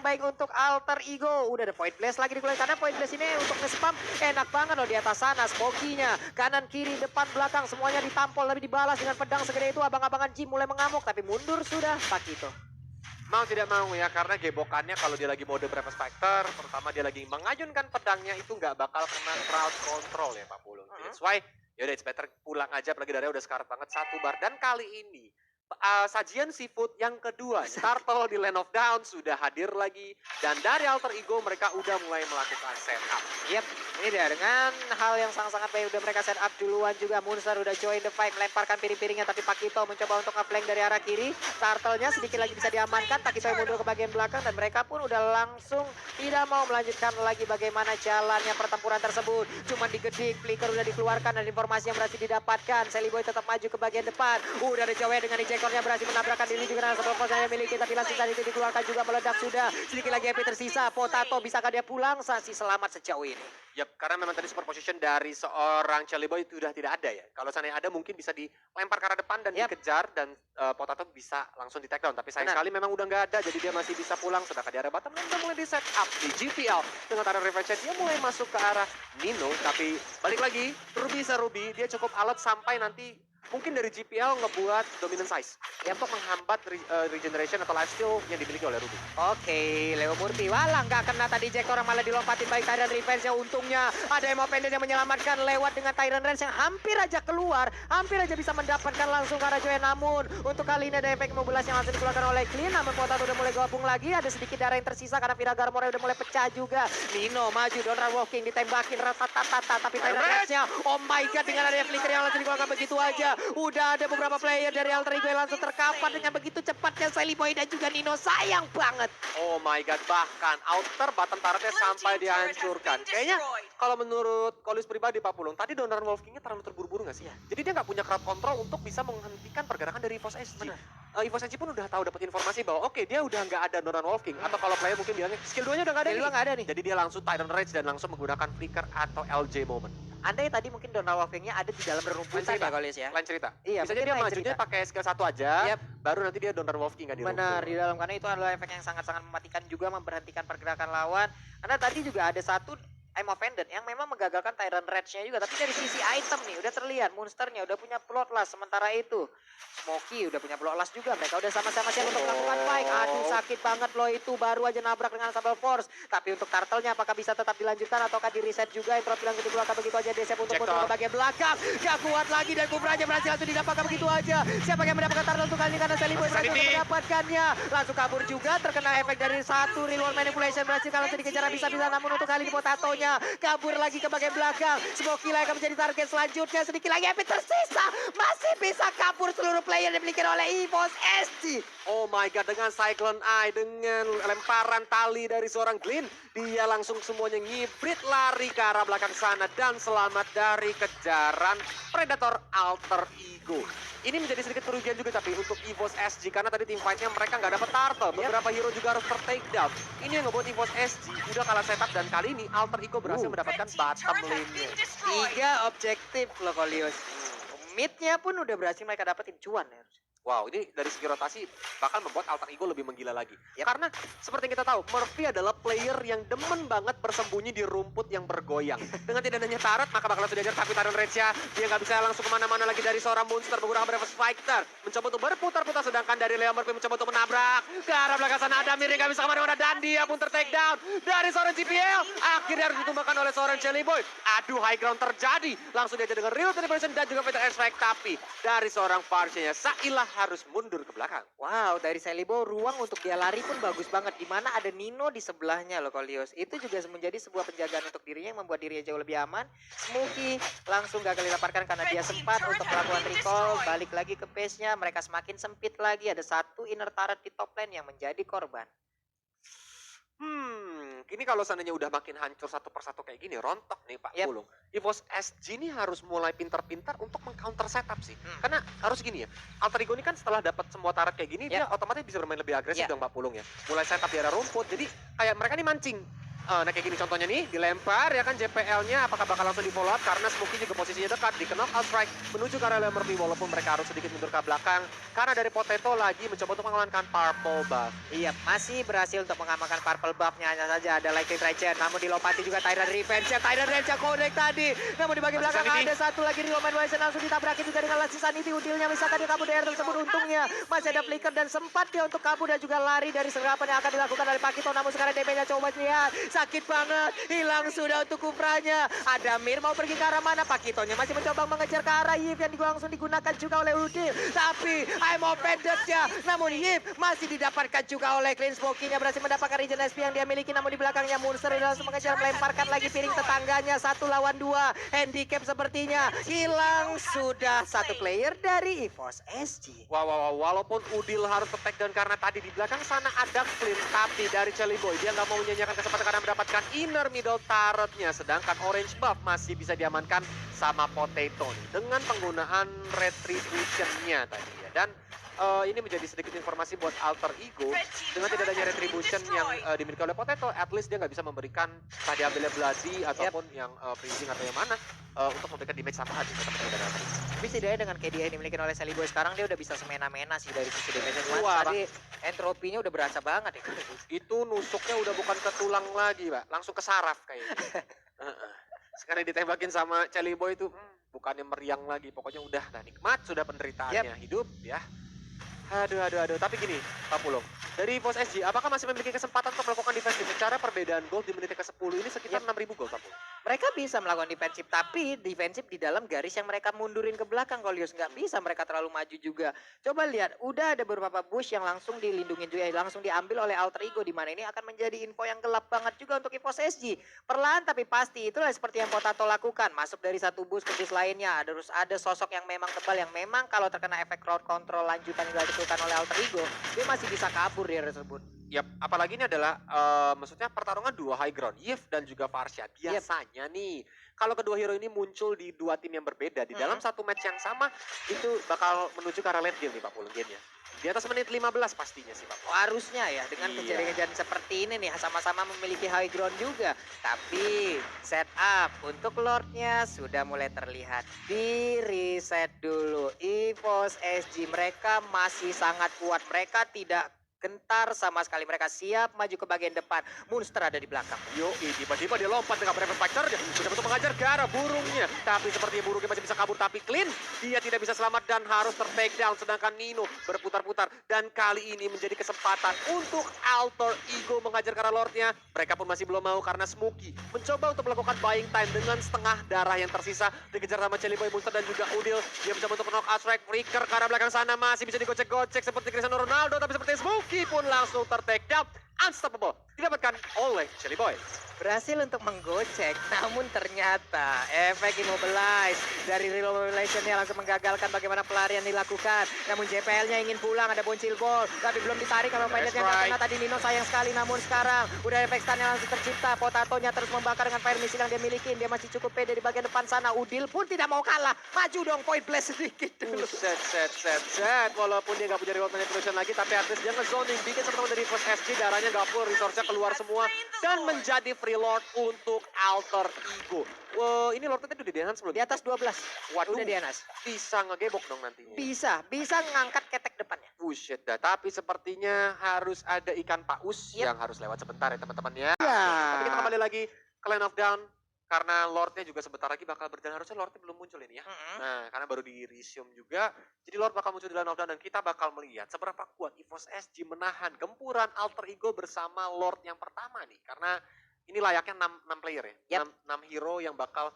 baik untuk Alter Ego. Udah ada Void Blast lagi dikeluarin karena Void Blast ini untuk nge-spam enak banget loh di atas sana. Smoky-nya kanan kiri depan belakang semuanya ditampol tapi dibalas dengan pedang segede itu. Abang-abangan Jim mulai mengamuk tapi mundur sudah Pakito. Mau tidak mau ya, karena gebokannya kalau dia lagi mode Brave Spectre, terutama dia lagi mengayunkan pedangnya itu nggak bakal kena crowd control ya Pak Pulung. That's why yaudah it's better pulang aja, apalagi Daria udah sekarat banget 1 bar. Dan kali ini sajian seafood yang kedua, Turtle di Land of Dawn sudah hadir lagi. Dan dari Alter Ego mereka udah mulai melakukan setup. Yap, ini dia dengan hal yang sangat-sangat baik udah mereka set up duluan juga. Monster udah join the fight, melemparkan piring-piringnya tapi Pakito mencoba untuk nge-flank dari arah kiri. Turtle-nya sedikit lagi bisa diamankan, Pakito yang mundur ke bagian belakang dan mereka pun udah langsung tidak mau melanjutkan lagi bagaimana jalannya pertempuran tersebut. Cuman digedik, flicker udah dikeluarkan dan informasi yang berhasil didapatkan. Sally Boy tetap maju ke bagian depan. Udah ada Joey dengan injektornya berhasil menabrakkan diri juga dengan sebuah yang miliki tapi langsung saat itu dikeluarkan juga meledak sudah. Sedikit lagi HP tersisa. Potato bisakah dia pulang? Sasi selamat sejauh ini. Yap, karena memang tadi super position dari seorang Charlie Boy itu sudah tidak ada ya. Kalau seandainya ada mungkin bisa dilempar ke arah depan dan dikejar dan Potato bisa langsung di take down. Tapi sayang sekali memang udah nggak ada, jadi dia masih bisa pulang. Sedangkan di arah bottom lane udah mulai di set up di GPL. Dengan arah revenge dia mulai masuk ke arah Nino. Tapi balik lagi, Ruby dia cukup alat sampai nanti mungkin dari GPL ngebuat dominant size untuk menghambat regeneration atau lifesteal yang dimiliki oleh Ruby. Oke, Leo Murphy. Walah, nggak kena tadi Jackor yang malah dilompatin baik Tyrant Revenge-nya. Untungnya ada Emo Pendant yang menyelamatkan lewat dengan Tyrant Range yang hampir aja keluar. Hampir aja bisa mendapatkan langsung ke arah Joy. Namun, untuk kali ini ada efek mobilas yang langsung dikeluarkan oleh Clean. Namun Potato udah mulai gabung lagi. Ada sedikit darah yang tersisa karena Vira Garmore udah mulai pecah juga. Nino maju, Donra Walking ditembakin rata-tata. Tapi Tyrant Range-nya, oh my god, dengan ada flicker yang langsung dikeluarkan begitu aja. Udah ada beberapa player dari Alter Ego yang langsung terkapar dengan begitu cepatnya Sally Boy dan juga Nino. Sayang banget. Oh my god, bahkan outer bottom turretnya sampai dihancurkan. Kayaknya kalau menurut Kolis pribadi Pak Pulung, tadi Donar Wolf King-nya terlalu terburu-buru nggak sih? Jadi dia nggak punya crowd control untuk bisa menghentikan pergerakan dari EVOS SG. EVOS SG pun udah tahu dapat informasi bahwa oke, dia udah nggak ada Donar Wolf King. Atau kalau player mungkin bilangnya skill 2-nya udah nggak ada nih. Nggak ada nih. Jadi dia langsung Tyrant Rage dan langsung menggunakan flicker atau LJ moment. Andai tadi mungkin Donald Wolfing-nya ada di dalam rerumputan ya Kolis ya. Lain cerita. Iya, bisa jadi dia majunya pakai skill 1 aja, baru nanti dia Donald Wolfing nggak di rumput. Benar, di dalam karena itu adalah efek yang sangat-sangat mematikan juga, memberhentikan pergerakan lawan. Karena tadi juga ada satu Emo Pendant yang memang menggagalkan Tyrant Rage-nya juga. Tapi dari sisi item nih, udah terlihat monsternya udah punya Bloodlust. Sementara itu, Smoky udah punya Bloodlust juga. Mereka udah sama-sama siap untuk melakukan fight. Aduh, sakit banget loh itu. Baru aja nabrak dengan Sable Force. Tapi untuk Turtle-nya apakah bisa tetap dilanjutkan ataukah di reset juga? Yang bilang gitu belakang begitu aja. Dia siap untuk mundur ke bagian belakang. Gak kuat lagi dan Kubra aja berhasil langsung didapatkan begitu aja. Siapa yang mendapatkan Turtle untuk kali ini karena Sally Boy berhasil mendapatkannya. Langsung kabur juga, terkena efek dari satu reward manipulation. Berhasil kalau dikejar bisa-bisa. Namun untuk kali ini Potatonya kabur lagi ke bagian belakang. Smoky lah akan menjadi target selanjutnya. Sedikit lagi HP tersisa. Masih bisa kabur seluruh player yang dimiliki oleh EVOS SG. Oh my god, dengan Cyclone Eye, dengan lemparan tali dari seorang Glyn, dia langsung semuanya ngibrit lari ke arah belakang sana dan selamat dari kejaran Predator Alter Ego. Ini menjadi sedikit kerugian juga tapi untuk EVOS SG karena tadi tim fight-nya mereka nggak dapat turtle. Beberapa hero juga harus ter-take down. Ini yang ngebuat EVOS SG udah kalah setup dan kali ini Alter Ego berhasil mendapatkan bottom lane-nya. 3 objektif loh Kolius. Mid-nya pun udah berhasil mereka dapetin cuan ya. Wow, ini dari segi rotasi bakal membuat Alter Ego lebih menggila lagi. Karena seperti yang kita tahu, Murphy adalah player yang demen banget bersembunyi di rumput yang bergoyang. Dengan tidak adanya turret, maka bakal langsung diajar tapi Tyrant Rage-nya. Dia nggak bisa langsung kemana-mana lagi dari seorang monster menggunakan Brave Fighter. Mencoba untuk berputar-putar, sedangkan dari Leo Murphy mencoba untuk menabrak. Ke arah belakang sana ada Miring nggak bisa kemana-mana dan dia pun ter-take down. Dari seorang GPL, akhirnya harus ditumbangkan oleh seorang Jelly Boy. Aduh, high ground terjadi. Langsung diajar dengan Real Celebration dan juga Fatal Effect. Tapi dari seorang Farsia-nya, Sailah harus mundur ke belakang. Wow, dari Selibo ruang untuk dia lari pun bagus banget. Dimana ada Nino di sebelahnya loh Kolius. Itu juga menjadi sebuah penjagaan untuk dirinya yang membuat dirinya jauh lebih aman. Smoky langsung gagal dilemparkan karena dia sempat untuk melakukan recall. Balik lagi ke pace-nya, mereka semakin sempit lagi. Ada satu inner turret di top lane yang menjadi korban. Ini kalau seandainya udah makin hancur satu persatu kayak gini, rontok nih Pak Pulung. EVOS SG ini harus mulai pintar-pintar untuk meng-counter setup sih. Karena harus gini ya, Alter Ego ini kan setelah dapat semua turret kayak gini, dia otomatis bisa bermain lebih agresif dong Pak Pulung ya. Mulai setup di arah rumput, jadi kayak mereka nih mancing. Nah kayak gini contohnya nih, dilempar ya kan JPL-nya apakah bakal langsung di follow up karena Smokey juga posisinya dekat di knock out strike menuju ke area Murphy walaupun mereka harus sedikit mundur ke belakang karena dari Potato lagi mencoba untuk mengamankan purple buff. Iya, masih berhasil untuk mengamankan purple buff-nya. Hanya saja ada Lightning Regen, namun dilopati juga Tyrant Revenge. Tyrant Revenge connect tadi, namun di bagian belakang Sanity. ada satu lagi Real Man Wise langsung ditabraki juga dengan Last Sanity. Udilnya misalkan dia kabur dari air tersebut, untungnya masih ada flicker dan sempat dia untuk kabur dan juga lari dari serapan yang akan dilakukan oleh Pakito. Namun sekarang damage-nya coba lihat, sakit banget, hilang sudah untuk Kupranya. Ada Mir mau pergi ke arah mana? Pakitonya masih mencoba mengejar ke arah Yip yang langsung digunakan juga oleh Udil. Tapi I'm offended ya, namun Yip masih didapatkan juga oleh Clean Smoky-nya, berhasil mendapatkan regen SP yang dia miliki. Namun di belakangnya Monster langsung mengejar, melemparkan lagi piring tetangganya. 1 lawan 2, handicap sepertinya hilang sudah satu player dari EVOS SG. Wow, walaupun Udil harus ke take down karena tadi di belakang sana ada Flint, tapi dari Chelly Boy dia nggak mau menyanyiakan kesempatan karena mendapatkan inner middle turret-nya, sedangkan orange buff masih bisa diamankan sama Potato nih dengan penggunaan retribution-nya tadi ya. Dan ini menjadi sedikit informasi buat Alter Ego, dengan tidak adanya retribution yang dimiliki oleh Potato, at least dia nggak bisa memberikan tadi ambilnya Bloody ataupun yang freezing atau yang mana untuk memberikan damage tambahan di teman-teman. Tapi setidaknya dengan KDA yang dimiliki oleh Sally Boy sekarang dia udah bisa semena-mena sih dari sisi damage. Wah, Tadi entropinya udah berasa banget ya. itu nusuknya udah bukan ke tulang lagi, Pak. Langsung ke saraf kayaknya. Sekali ditembakin sama Chelly Boy itu, bukannya meriang lagi. Pokoknya udah nikmat sudah penderitaannya hidup ya. Aduh. Tapi gini, Pak Pulung. Dari EVOS SG, apakah masih memiliki kesempatan untuk melakukan defensif? Secara perbedaan gol di menit ke-10 ini sekitar 6.000 gol, Pak Pulung. Mereka bisa melakukan defensif, tapi defensif di dalam garis yang mereka mundurin ke belakang. Golius nggak bisa, mereka terlalu maju juga. Coba lihat, udah ada beberapa bush yang langsung dilindungi juga, langsung diambil oleh Alter Ego, di mana ini akan menjadi info yang gelap banget juga untuk EVOS SG. Perlahan tapi pasti, itulah seperti yang Potato lakukan. Masuk dari satu bus ke bus lainnya, terus ada sosok yang memang tebal, yang memang kalau terkena efek crowd control lanjutan yang dilakukan oleh Alter Ego, dia masih bisa kabur di area tersebut. Yap, apalagi ini adalah maksudnya pertarungan dua high ground, Yif dan juga Farsha. Biasanya nih, kalau kedua hero ini muncul di dua tim yang berbeda, di dalam satu match yang sama, itu bakal menuju ke arah late game nih Pak Pulung gamenya. Di atas menit 15 pastinya sih Pak. Harusnya ya, dengan kejadian-kejadian seperti ini nih, sama-sama memiliki high ground juga. Tapi setup untuk Lordnya sudah mulai terlihat. Di reset dulu, EVOS SG mereka masih sangat kuat, mereka tidak gentar sama sekali, mereka siap maju ke bagian depan. Monster ada di belakang. Tiba-tiba dia lompat dengan Brave Factor, dia mencoba untuk mengajar ke arah burungnya. Tapi sepertinya burungnya masih bisa kabur, tapi Clean dia tidak bisa selamat dan harus ter-take down. Sedangkan Nino berputar-putar dan kali ini menjadi kesempatan untuk Alter Ego mengajar ke arah Lordnya. Mereka pun masih belum mau karena Smokey mencoba untuk melakukan buying time dengan setengah darah yang tersisa. Dikejar sama Chelly Boy, Monster dan juga Udil. Dia mencoba untuk knock out strike, Flicker ke arah belakang sana masih bisa digocek-gocek seperti Cristiano Ronaldo, tapi seperti Smokey pun langsung ter-take down. Unstoppable didapatkan oleh Chelly Boy. Berhasil untuk menggocek, namun ternyata efek immobilize dari real mobilization-nya langsung menggagalkan bagaimana pelarian dilakukan. Namun JPL-nya ingin pulang, ada boncil ball, tapi belum ditarik kalau pendeknya nggak kena tadi. Nino sayang sekali, namun sekarang udah efek stun-nya langsung tercipta. Potatonya terus membakar dengan fire missile yang dia miliki, dia masih cukup pede di bagian depan sana. Udil pun tidak mau kalah, maju dong, point blast sedikit dulu. Set. Walaupun dia nggak punya reward manipulation lagi, tapi at least dia nge-zoning, bikin teman-teman dari first SG darahnya nggak full, resource-nya keluar semua, dan menjadi free lord untuk Alter Ego. Ini lordnya tadi udah di enhance belum? Di atas 12. Waduh, Udah di enhance. bisa ngegebok dong nantinya. Bisa ngangkat ketek depannya. Bullshit dah, tapi sepertinya harus ada ikan paus yang harus lewat sebentar ya teman-teman ya. Ya. Tapi kita kembali lagi ke Land of Dawn. Karena Lordnya juga sebentar lagi bakal berjalan, harusnya Lordnya belum muncul ini ya. Nah, karena baru di resume juga, jadi Lord bakal muncul di Land of Dawn dan kita bakal melihat seberapa kuat EVOS SG menahan gempuran Alter Ego bersama Lord yang pertama nih. Karena ini layaknya 6 player ya, 6 hero yang bakal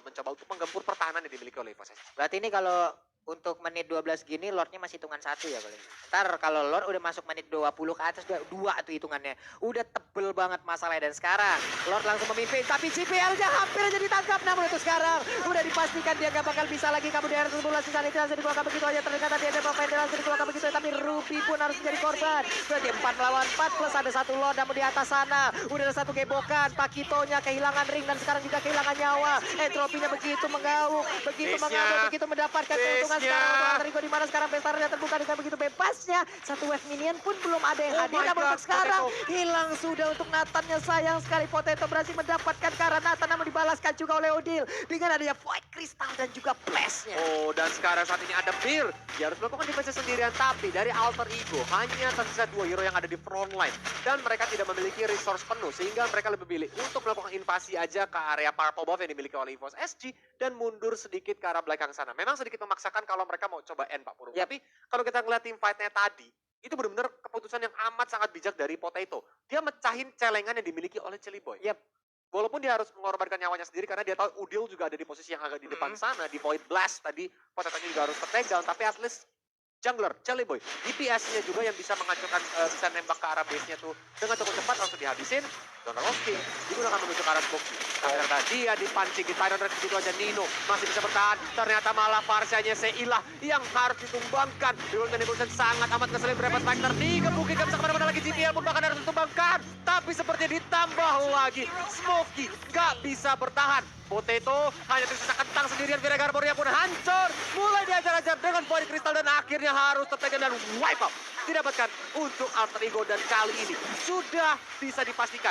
mencoba untuk menggempur pertahanan yang dimiliki oleh EVOS SG. Berarti ini kalau untuk menit 12 gini Lordnya masih hitungan 1 ya paling. Ntar kalau Lord udah masuk menit 20 ke atas udah 2 tuh hitungannya. Udah tebel banget masalahnya, dan sekarang Lord langsung memimpin, tapi CPL-nya hampir aja ditangkap. Namun itu sekarang udah dipastikan dia gak bakal bisa lagi kabur dari tersebut. Sisa itu langsung dikeluarkan begitu aja, ternyata dia ada Provender langsung dikeluarkan begitu aja, tapi Ruby pun harus menjadi korban. Berarti 4 lawan 4 plus ada 1 Lord, namun di atas sana udah ada 1 gebokan. Pakitonya kehilangan ring dan sekarang juga kehilangan nyawa. Entropinya begitu mengauk, begitu mendapatkan keuntungan sekarang untuk Alter Ego, di mana sekarang Pestarnya terbuka dengan begitu bebasnya. Satu wave minion pun belum ada yang Oh hadir. my Namun God, untuk sekarang Potato. hilang sudah untuk Nathannya. Sayang sekali Potato berhasil mendapatkan karena Nathan, namun dibalaskan juga oleh Odil dengan adanya Void Crystal dan juga Blast-nya. Oh, dan sekarang saat ini ada Beer. Dia harus melakukan defense sendirian, tapi dari Alter Ego hanya tersisa 2 hero yang ada di front line. Dan mereka tidak memiliki resource penuh, sehingga mereka lebih pilih untuk melakukan invasi aja ke area Purple Buff yang dimiliki oleh EVOS SG dan mundur sedikit ke arah belakang sana. Memang sedikit memaksakan kalau mereka mau coba end Pak Purung. Yap. Tapi kalau kita ngeliat tim fight-nya tadi, itu benar-benar keputusan yang amat sangat bijak dari Potato. Dia mecahin celengan yang dimiliki oleh Chilliboy. Yap. Walaupun dia harus mengorbankan nyawanya sendiri karena dia tahu Udil juga ada di posisi yang agak di depan sana, di Void Blast tadi, Potatonya juga harus take down, tapi at least jungler, Chilliboy, DPS-nya juga yang bisa menghancurkan, bisa nembak ke arah base-nya tuh dengan cukup cepat langsung dihabisin. Donald King digunakan menuju ke arah Smokey. Ternyata dia dipancing di Tyrant Red begitu aja. Nino masih bisa bertahan. Ternyata malah Farsianya Seilah yang harus ditumbangkan. Diwulkan Evolution sangat amat ngeselin berapa Spectre. Digebukin gak bisa kemana-mana lagi. GTL pun bahkan harus ditumbangkan. Tapi sepertinya ditambah lagi. Smokey gak bisa bertahan. Potato hanya tersisa kentang sendirian. Vira Garboria pun hancur. Mulai diajar-ajar dengan Void Crystal dan akhirnya harus tertekan dan wipe out. Didapatkan untuk Alter Ego dan kali ini sudah bisa dipastikan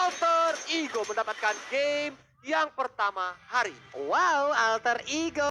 Alter Ego mendapatkan game yang pertama hari ini. Wow, Alter Ego